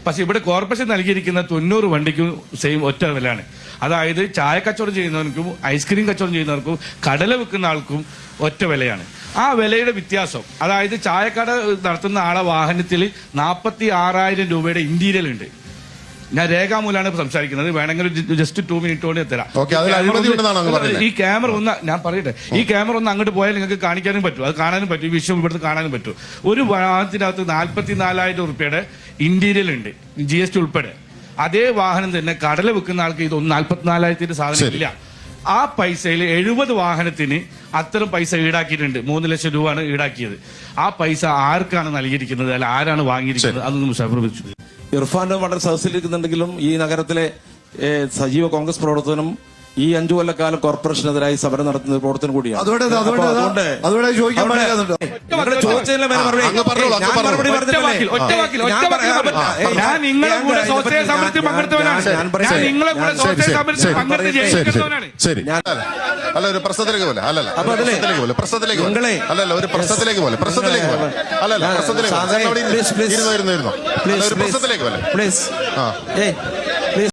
പക്ഷെ ഇവിടെ കോർപ്പറേഷൻ നൽകിയിരിക്കുന്ന 90 വണ്ടിക്കും സെയിം ഒറ്റ വിലയാണ്. അതായത് ചായ കച്ചവടം ചെയ്യുന്നവർക്കും ഐസ്ക്രീം കച്ചവടം ചെയ്യുന്നവർക്കും കടല വിൽക്കുന്ന ആൾക്കും ഒറ്റ വിലയാണ്. ആ വിലയുടെ വ്യത്യാസം, അതായത് ചായക്കട നടത്തുന്ന ആളെ വാഹനത്തിൽ 46,000 രൂപയുടെ ഇന്റീരിയൽ ഉണ്ട്. ഞാൻ രേഖാമൂലാണ് സംസാരിക്കുന്നത്, വേണമെങ്കിൽ ജസ്റ്റ് 2 മിനിറ്റ് കൊണ്ട് തരാം. ഈ ക്യാമറ ഒന്ന് ഞാൻ പറയട്ടെ, ഈ ക്യാമറ ഒന്ന് അങ്ങോട്ട് പോയാൽ നിങ്ങൾക്ക് കാണിക്കാനും പറ്റും, അത് കാണാനും പറ്റും, ഈ വിഷയം ഇവിടുന്ന് കാണാനും പറ്റും. ഒരു വാഹനത്തിനകത്ത് 44,000 രൂപയുടെ ഇന്റീരിയൽ ഉണ്ട്, GST ഉൾപ്പെടെ. അതേ വാഹനം തന്നെ കടല വെക്കുന്ന ആൾക്ക് ഇതൊന്നും 44,000 സാധനം ഇല്ല. ആ പൈസയിൽ 70 വാഹനത്തിന് അത്തരം പൈസ ഈടാക്കിയിട്ടുണ്ട്. 3 ലക്ഷം രൂപയാണ് ഈടാക്കിയത്. ആ പൈസ ആർക്കാണ് നൽകിയിരിക്കുന്നത്, അല്ല ആരാണ് വാങ്ങിയിരിക്കുന്നത്, അതൊന്നും സമർപ്പിച്ചു. ഇർഫാന്റെ വളരെ സദസ്സിലിരിക്കുന്നുണ്ടെങ്കിലും ഈ നഗരത്തിലെ സജീവ കോൺഗ്രസ് പ്രവർത്തനം ഈ 5 കൊല്ലക്കാലം കോർപ്പറേഷനെതിരായി സമരം നടത്തുന്ന പ്രവർത്തനം കൂടിയാണ്. ഞാൻ നിങ്ങളെ കൂടെ സോഷ്യൽ സമരത്തിൽ പങ്കെടുത്തവനാണ്. നിങ്ങളെ കൂടെ സോഷ്യൽ സമരത്തിൽ പങ്കെടുത്ത് ജയിക്കുന്നവനാണ്. ശരി, അല്ല ഒരു പ്രശ്നത്തിലേക്ക് പോലെ അല്ലല്ല പ്രശ്നത്തിലേക്ക് പോലെ അല്ലല്ല ഒരു പ്രശ്നത്തിലേക്ക് പോലെ അല്ലല്ല പ്രശ്നത്തിലേക്ക് ഒരു പ്രശ്നത്തിലേക്ക് പോലെ പ്ലീസ്